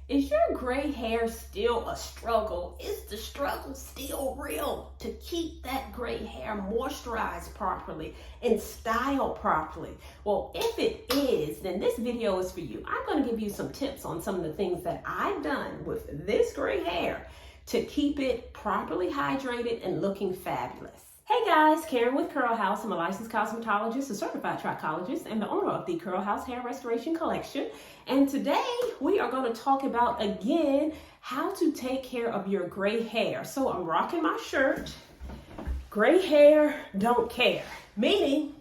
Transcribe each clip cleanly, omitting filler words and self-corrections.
Is your gray hair still a struggle? Is the struggle still real to keep that gray hair moisturized properly and styled properly? Well, if it is, then this video is for you. I'm going to give you some tips on some of the things that I've done with this gray hair to keep it properly hydrated and looking fabulous. Hey guys, Karen with Curl House. I'm a licensed cosmetologist, a certified trichologist, and the owner of the Curl House Hair Restoration Collection. And today we are going to talk about, again, how to take care of your gray hair. So I'm rocking my shirt, Gray Hair Don't Care, meaning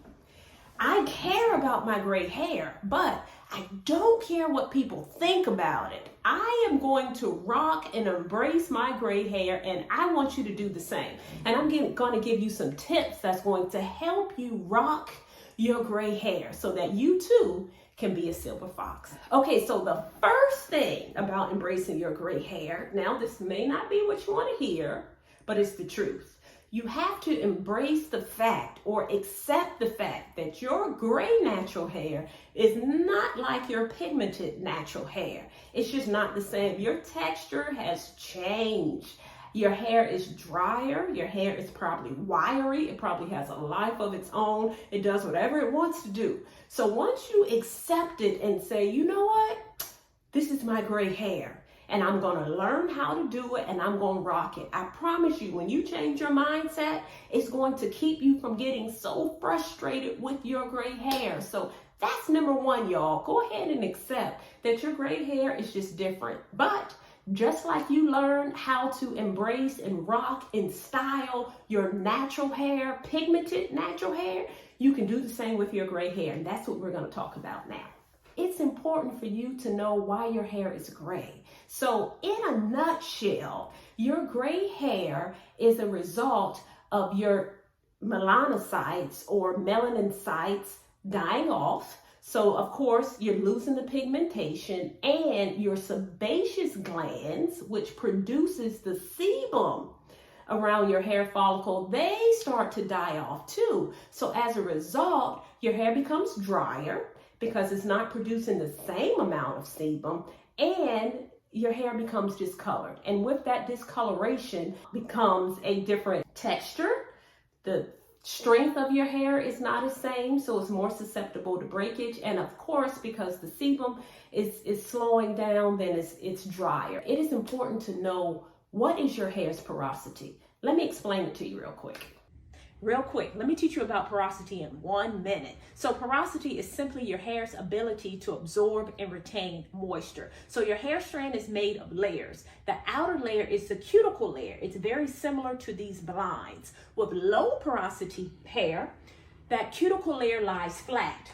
I care about my gray hair, but I don't care what people think about it. I am going to rock and embrace my gray hair, and I want you to do the same. And I'm going to give you some tips that's going to help you rock your gray hair so that you too can be a silver fox. Okay, so the first thing about embracing your gray hair, now this may not be what you want to hear, but it's the truth. You have to embrace the fact or accept the fact that your gray natural hair is not like your pigmented natural hair. It's just not the same. Your texture has changed. Your hair is drier. Your hair is probably wiry. It probably has a life of its own. It does whatever it wants to do. So once you accept it and say, you know what? This is my gray hair. And I'm going to learn how to do it, and I'm going to rock it. I promise you, when you change your mindset, it's going to keep you from getting so frustrated with your gray hair. So that's number one, y'all. Go ahead and accept that your gray hair is just different. But just like you learn how to embrace and rock and style your natural hair, pigmented natural hair, you can do the same with your gray hair. And that's what we're going to talk about now. It's important for you to know why your hair is gray. So in a nutshell, your gray hair is a result of your melanocytes or melanocytes dying off. So of course, you're losing the pigmentation, and your sebaceous glands, which produces the sebum around your hair follicle, they start to die off too. So as a result, your hair becomes drier because it's not producing the same amount of sebum, and your hair becomes discolored. And with that discoloration becomes a different texture. The strength of your hair is not the same, so it's more susceptible to breakage. And of course, because the sebum is slowing down, then it's drier. It is important to know what is your hair's porosity. Let me explain it to you real quick. Let me teach you about porosity in 1 minute. So porosity is simply your hair's ability to absorb and retain moisture. So your hair strand is made of layers. The outer layer is the cuticle layer. It's very similar to these blinds. With low porosity hair, that cuticle layer lies flat,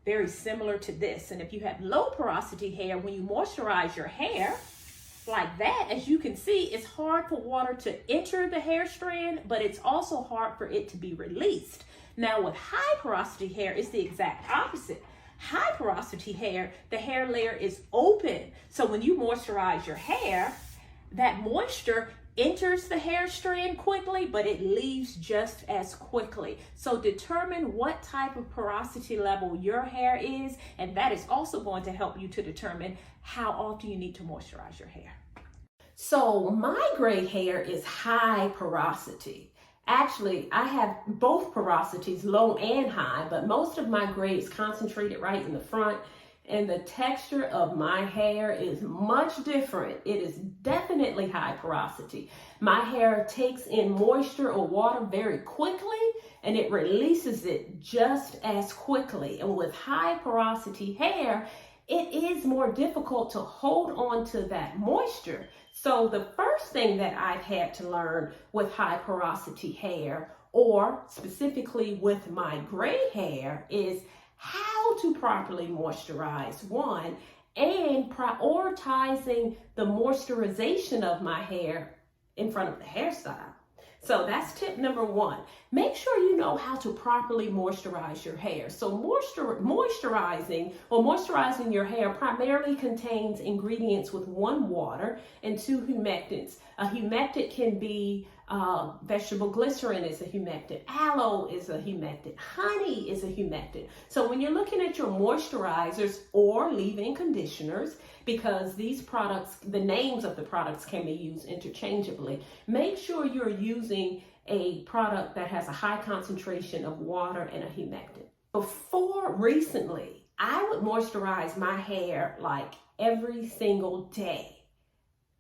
very similar to this. And if you have low porosity hair, when you moisturize your hair, like that, as you can see, it's hard for water to enter the hair strand, but it's also hard for it to be released. Now with high porosity hair, it's the exact opposite. High porosity hair, the hair layer is open. So when you moisturize your hair, that moisture enters the hair strand quickly, but it leaves just as quickly. So determine what type of porosity level your hair is, and that is also going to help you to determine how often you need to moisturize your hair. So my gray hair is high porosity. Actually, I have both porosities, low and high, but most of my gray is concentrated right in the front. And the texture of my hair is much different. It is definitely high porosity. My hair takes in moisture or water very quickly, and it releases it just as quickly. And with high porosity hair, it is more difficult to hold on to that moisture. So the first thing that I've had to learn with high porosity hair, or specifically with my gray hair, is how to properly moisturize, one, and prioritizing the moisturization of my hair in front of the hairstyle. So that's tip number one. Make sure you know how to properly moisturize your hair. So moisturizing your hair primarily contains ingredients with 1, water, and 2, humectants. A humectant can be Vegetable glycerin is a humectant. Aloe is a humectant. Honey is a humectant. So when you're looking at your moisturizers or leave-in conditioners, because these products, the names of the products can be used interchangeably, make sure you're using a product that has a high concentration of water and a humectant. Before recently, I would moisturize my hair like every single day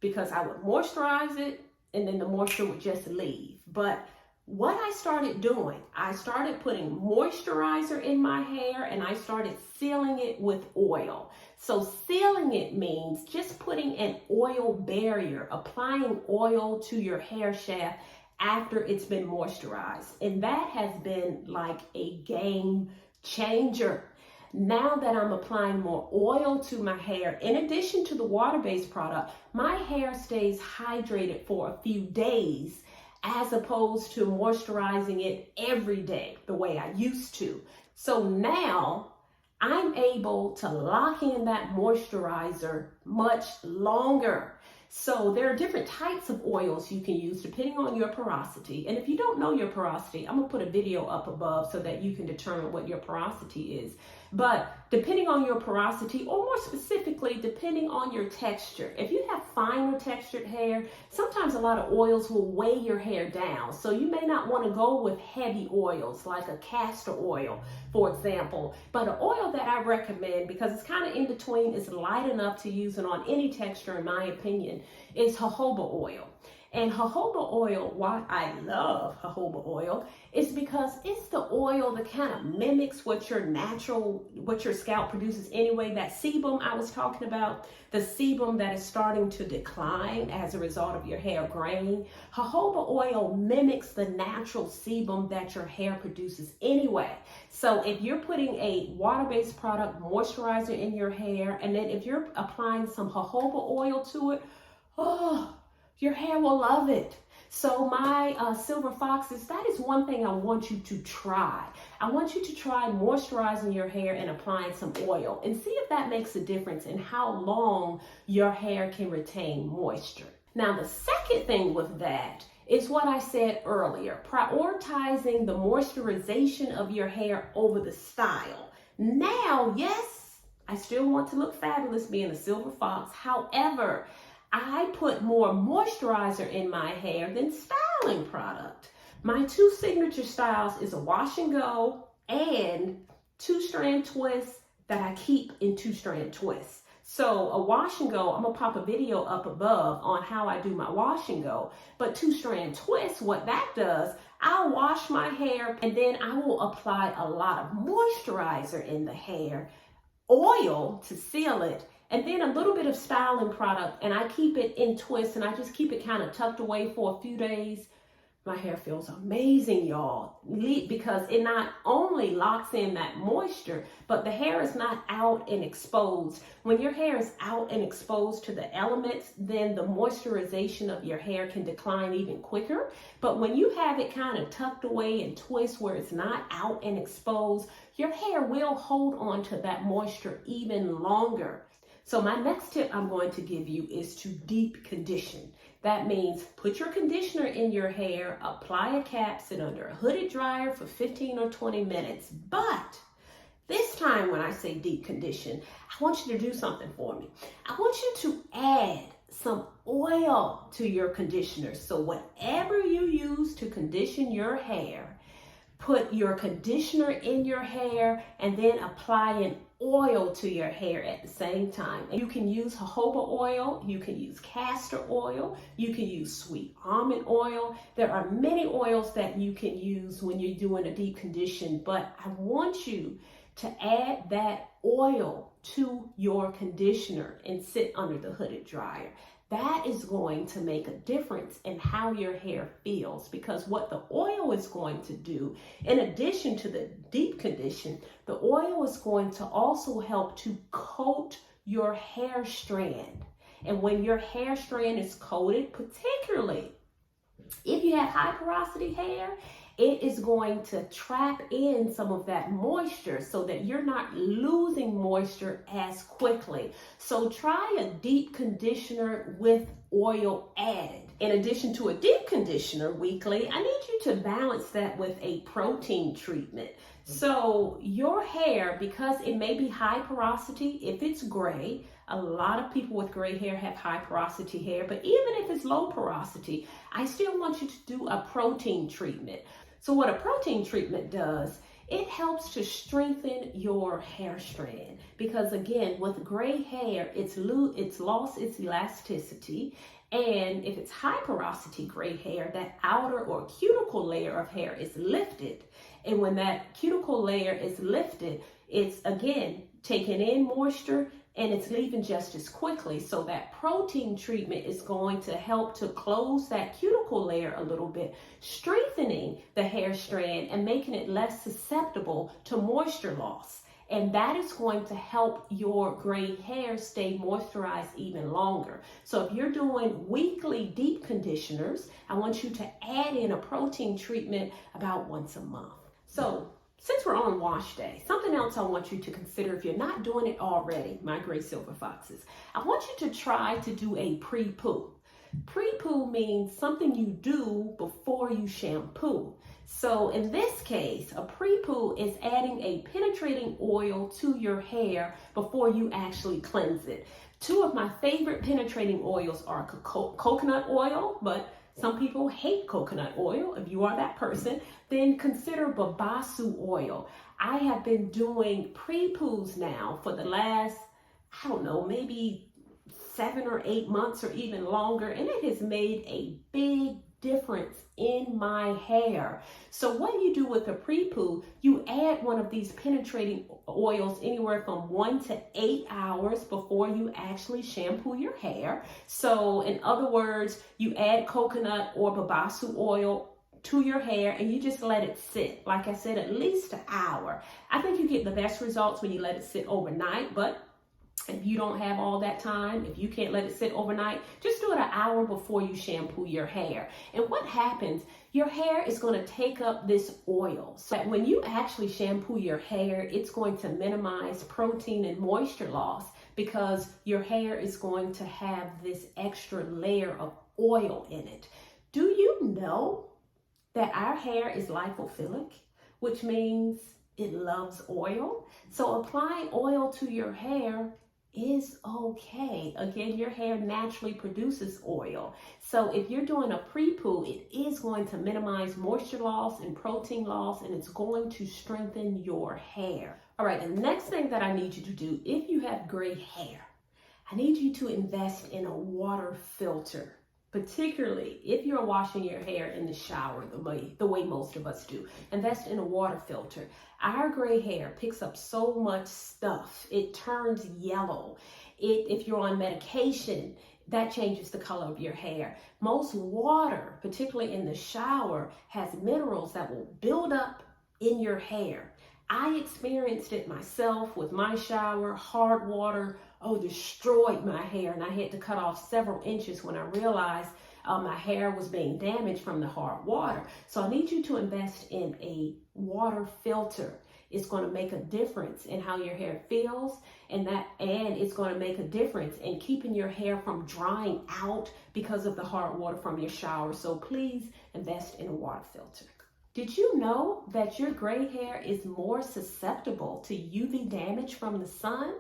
because I would moisturize it and then the moisture would just leave. But what I started doing, I started putting moisturizer in my hair and I started sealing it with oil. So sealing it means just putting an oil barrier, applying oil to your hair shaft after it's been moisturized. And that has been like a game changer. Now that I'm applying more oil to my hair, in addition to the water-based product, my hair stays hydrated for a few days as opposed to moisturizing it every day the way I used to. So now I'm able to lock in that moisturizer much longer. So there are different types of oils you can use depending on your porosity. And if you don't know your porosity, I'm gonna put a video up above so that you can determine what your porosity is. But depending on your porosity, or more specifically, depending on your texture. If you have finer textured hair, sometimes a lot of oils will weigh your hair down. So you may not want to go with heavy oils like a castor oil, for example. But an oil that I recommend, because it's kind of in between, is light enough to use it on any texture, in my opinion, is jojoba oil. And jojoba oil, why I love jojoba oil, is because it's the oil that kind of mimics what your scalp produces anyway. That sebum I was talking about, the sebum that is starting to decline as a result of your hair graying. Jojoba oil mimics the natural sebum that your hair produces anyway. So if you're putting a water-based product moisturizer in your hair, and then if you're applying some jojoba oil to it, your hair will love it. So my silver foxes, that is one thing I want you to try. I want you to try moisturizing your hair and applying some oil and see if that makes a difference in how long your hair can retain moisture. Now, the second thing with that is what I said earlier, prioritizing the moisturization of your hair over the style. Now, yes, I still want to look fabulous being a silver fox. However, I put more moisturizer in my hair than styling product. My two signature styles is a wash and go and 2-strand twist that I keep in 2-strand twists. So a wash and go, I'm gonna pop a video up above on how I do my wash and go. But 2-strand twist, what that does, I'll wash my hair and then I will apply a lot of moisturizer in the hair, oil to seal it, and then a little bit of styling product, and I keep it in twists, and I just keep it kind of tucked away for a few days. My hair feels amazing, y'all, because it not only locks in that moisture, but the hair is not out and exposed. When your hair is out and exposed to the elements, then the moisturization of your hair can decline even quicker. But when you have it kind of tucked away and twist where it's not out and exposed, your hair will hold on to that moisture even longer. So my next tip I'm going to give you is to deep condition. That means put your conditioner in your hair, apply a cap, sit under a hooded dryer for 15 or 20 minutes. But this time when I say deep condition, I want you to do something for me. I want you to add some oil to your conditioner. So whatever you use to condition your hair, put your conditioner in your hair and then apply an oil to your hair at the same time. And you can use jojoba oil, you can use castor oil, you can use sweet almond oil. There are many oils that you can use when you're doing a deep condition, but I want you to add that oil to your conditioner and sit under the hooded dryer. That is going to make a difference in how your hair feels, because what the oil is going to do, in addition to the deep condition, the oil is going to also help to coat your hair strand. And when your hair strand is coated, particularly if you have high porosity hair, it is going to trap in some of that moisture so that you're not losing moisture as quickly. So try a deep conditioner with oil added. In addition to a deep conditioner weekly, I need you to balance that with a protein treatment. So your hair, because it may be high porosity, if it's gray, a lot of people with gray hair have high porosity hair, but even if it's low porosity, I still want you to do a protein treatment. So what a protein treatment does, it helps to strengthen your hair strand, because again, with gray hair, it's lost its elasticity. And if it's high porosity gray hair, that outer or cuticle layer of hair is lifted. And when that cuticle layer is lifted, it's again taking in moisture and it's leaving just as quickly. So that protein treatment is going to help to close that cuticle layer a little bit, strengthening the hair strand and making it less susceptible to moisture loss. And that is going to help your gray hair stay moisturized even longer. So if you're doing weekly deep conditioners, I want you to add in a protein treatment about once a month. So since we're on wash day, something else I want you to consider if you're not doing it already, my gray silver foxes, I want you to try to do a pre-poo. Pre-poo means something you do before you shampoo. So in this case, a pre-poo is adding a penetrating oil to your hair before you actually cleanse it. Two of my favorite penetrating oils are coconut oil, but some people hate coconut oil. If you are that person, then consider babasu oil. I have been doing pre-poos now for the last, I don't know, maybe 7 or 8 months or even longer, and it has made a big difference in my hair. So what you do with a pre-poo, you add one of these penetrating oils anywhere from 1 to 8 hours before you actually shampoo your hair. So in other words, you add coconut or babasu oil to your hair and you just let it sit. Like I said, at least an hour. I think you get the best results when you let it sit overnight, but if you don't have all that time, if you can't let it sit overnight, just do it an hour before you shampoo your hair. And what happens, your hair is going to take up this oil. So that when you actually shampoo your hair, it's going to minimize protein and moisture loss because your hair is going to have this extra layer of oil in it. Do you know that our hair is lipophilic, which means it loves oil? So applying oil to your hair is okay. Again, your hair naturally produces oil. So if you're doing a pre-poo, it is going to minimize moisture loss and protein loss, and it's going to strengthen your hair. All right, the next thing that I need you to do, if you have gray hair, I need you to invest in a water filter. Particularly if you're washing your hair in the shower the way most of us do. Invest in a water filter. Our gray hair picks up so much stuff. It turns yellow. If you're on medication, that changes the color of your hair. Most water, particularly in the shower, has minerals that will build up in your hair. I experienced it myself with my shower. Hard water destroyed my hair, and I had to cut off several inches when I realized my hair was being damaged from the hard water. So I need you to invest in a water filter. It's going to make a difference in how your hair feels, and it's going to make a difference in keeping your hair from drying out because of the hard water from your shower. So please invest in a water filter. Did you know that your gray hair is more susceptible to UV damage from the sun?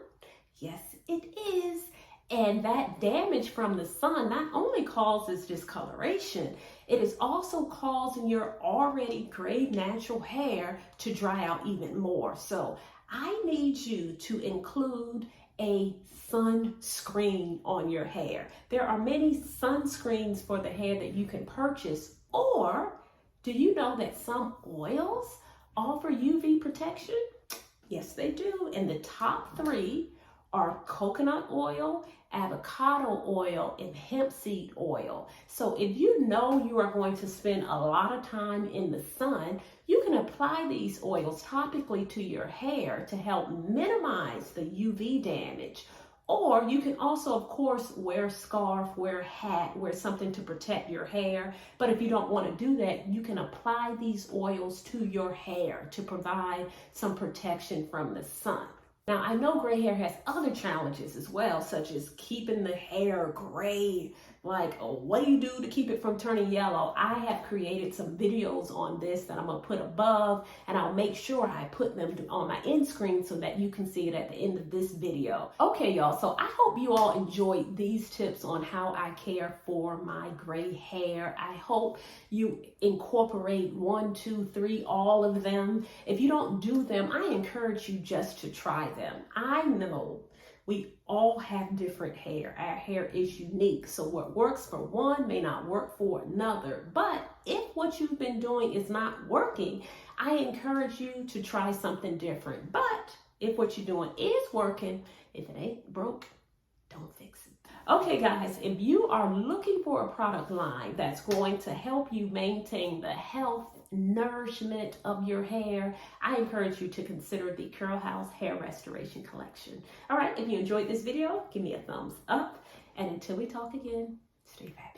Yes, it is. And that damage from the sun not only causes discoloration, it is also causing your already gray natural hair to dry out even more. So I need you to include a sunscreen on your hair. There are many sunscreens for the hair that you can purchase, or do you know that some oils offer UV protection? Yes, they do. And the top 3 are coconut oil, avocado oil, and hemp seed oil. So if you know you are going to spend a lot of time in the sun, you can apply these oils topically to your hair to help minimize the UV damage. Or you can also, of course, wear a scarf, wear a hat, wear something to protect your hair. But if you don't want to do that, you can apply these oils to your hair to provide some protection from the sun. Now, I know gray hair has other challenges as well, such as keeping the hair gray like, oh, what do you do to keep it from turning yellow? I have created some videos on this that I'm gonna put above, and I'll make sure I put them on my end screen so that you can see it at the end of this video. Okay, y'all, so I hope you all enjoyed these tips on how I care for my gray hair. I hope you incorporate 1, 2, 3, all of them. If you don't do them, I encourage you just to try them. I know we all have different hair. Our hair is unique. So what works for one may not work for another. But if what you've been doing is not working, I encourage you to try something different. But if what you're doing is working, if it ain't broke, don't fix it. Okay, guys, if you are looking for a product line that's going to help you maintain the health, nourishment of your hair, I encourage you to consider the Curl House Hair Restoration Collection. All right, if you enjoyed this video, give me a thumbs up. And until we talk again, stay fabulous.